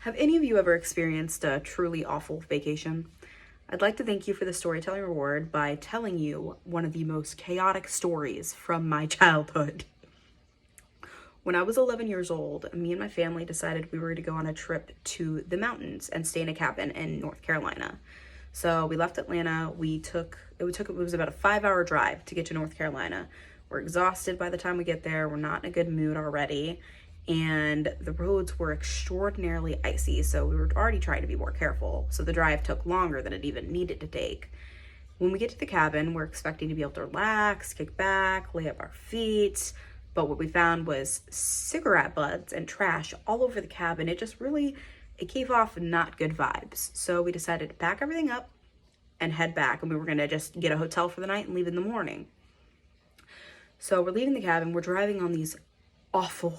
Have any of you ever experienced a truly awful vacation? I'd like to thank you for the storytelling reward by telling you one of the most chaotic stories from my childhood. When I was 11 years old, me and my family decided we were to go on a trip to the mountains and stay in a cabin in North Carolina. So we left Atlanta. It was about a 5-hour drive to get to North Carolina. We're exhausted by the time we get there. We're not in a good mood already. And the roads were extraordinarily icy, so we were already trying to be more careful. So the drive took longer than it even needed to take. When we get to the cabin, we're expecting to be able to relax, kick back, lay up our feet. But what we found was cigarette butts and trash all over the cabin. It gave off not good vibes. So we decided to pack everything up and head back. And we were going to just get a hotel for the night and leave in the morning. So we're leaving the cabin. We're driving on these awful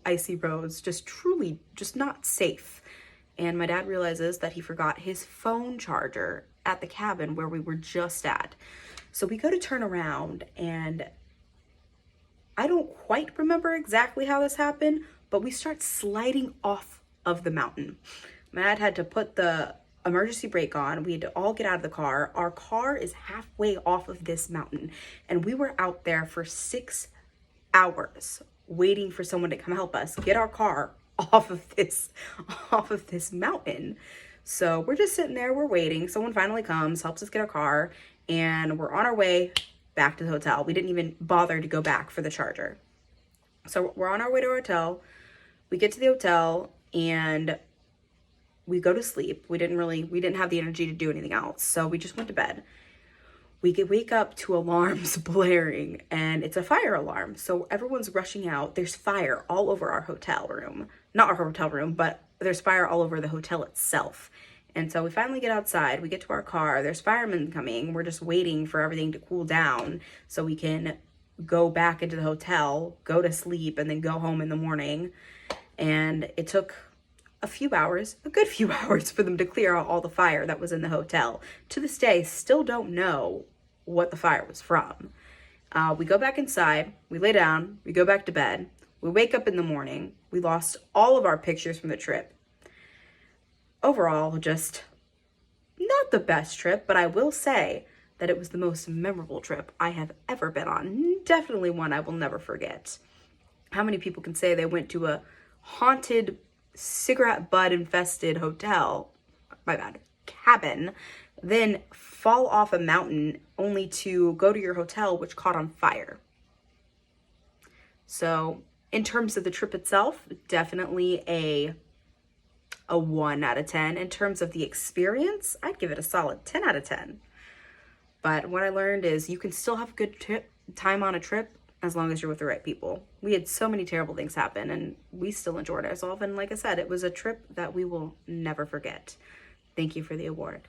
icy roads, just not safe. And my dad realizes that he forgot his phone charger at the cabin where we were just at. So we go to turn around, and I don't quite remember exactly how this happened, but we start sliding off of the mountain. My dad had to put the emergency brake on. We had to all get out of the car. Our car is halfway off of this mountain, and we were out there for 6 hours waiting for someone to come help us get our car off of this mountain. So we're just sitting there, we're waiting. Someone finally comes, helps us get our car, and we're on our way back to the hotel. We didn't even bother to go back for the charger. So we're on our way to our hotel. We get to the hotel and we go to sleep. We didn't have the energy to do anything else. So we just went to bed. We could wake up to alarms blaring, and it's a fire alarm. So everyone's rushing out. There's fire all over our hotel room. Not our hotel room, but there's fire all over the hotel itself. And so we finally get outside. We get to our car. There's firemen coming. We're just waiting for everything to cool down so we can go back into the hotel, go to sleep, and then go home in the morning. And it took a good few hours for them to clear out all the fire that was in the hotel. To this day, still don't know what the fire was from. We go back inside, we lay down, we go back to bed, we wake up in the morning, we lost all of our pictures from the trip. Overall, just not the best trip, but I will say that it was the most memorable trip I have ever been on. Definitely one I will never forget. How many people can say they went to a haunted, cigarette butt infested cabin, then fall off a mountain only to go to your hotel, which caught on fire? So in terms of the trip itself, definitely a 1 out of 10. In terms of the experience, I'd give it a solid 10 out of 10. But what I learned is you can still have a good time on a trip as long as you're with the right people. We had so many terrible things happen, and we still enjoyed ourselves. And like I said, it was a trip that we will never forget. Thank you for the award.